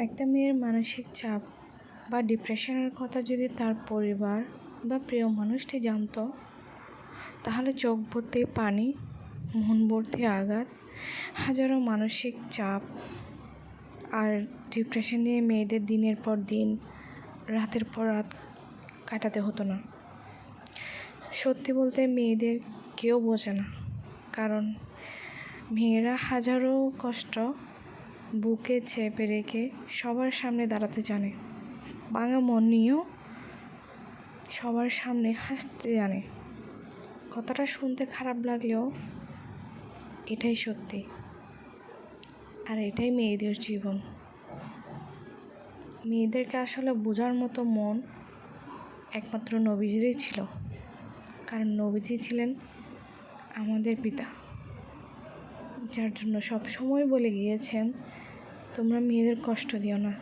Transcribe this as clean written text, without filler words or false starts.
একটা মেয়ের মানসিক চাপ বা ডিপ্রেশনের কথা যদি তার পরিবার বা প্রিয় মানুষটি জানতো, তাহলে চোখ ভর্তি পানি, মন ভর্তি আঘাত, হাজারো মানসিক চাপ আর ডিপ্রেশন নিয়ে মেয়েদের দিনের পর দিন, রাতের পর রাত কাটাতে হতো না। সত্যি বলতে মেয়েদের কেউ বোঝে না, কারণ মেয়েরা হাজারো কষ্ট বুকে চেপে রেখে সবার সামনে দাঁড়াতে জানে, ভাঙা মন নিয়েও সবার সামনে হাসতে জানে। কথাটা শুনতে খারাপ লাগলেও এটাই সত্যি, আর এটাই মেয়েদের জীবন। মেয়েদেরকে আসলে বোঝার মতো মন একমাত্র নবীজিরই ছিল, কারণ নবীজি ছিলেন আমাদের পিতা, যার জন্য সব সময় বলে গিয়েছেন, তোমরা মেয়েদের কষ্ট দিও না।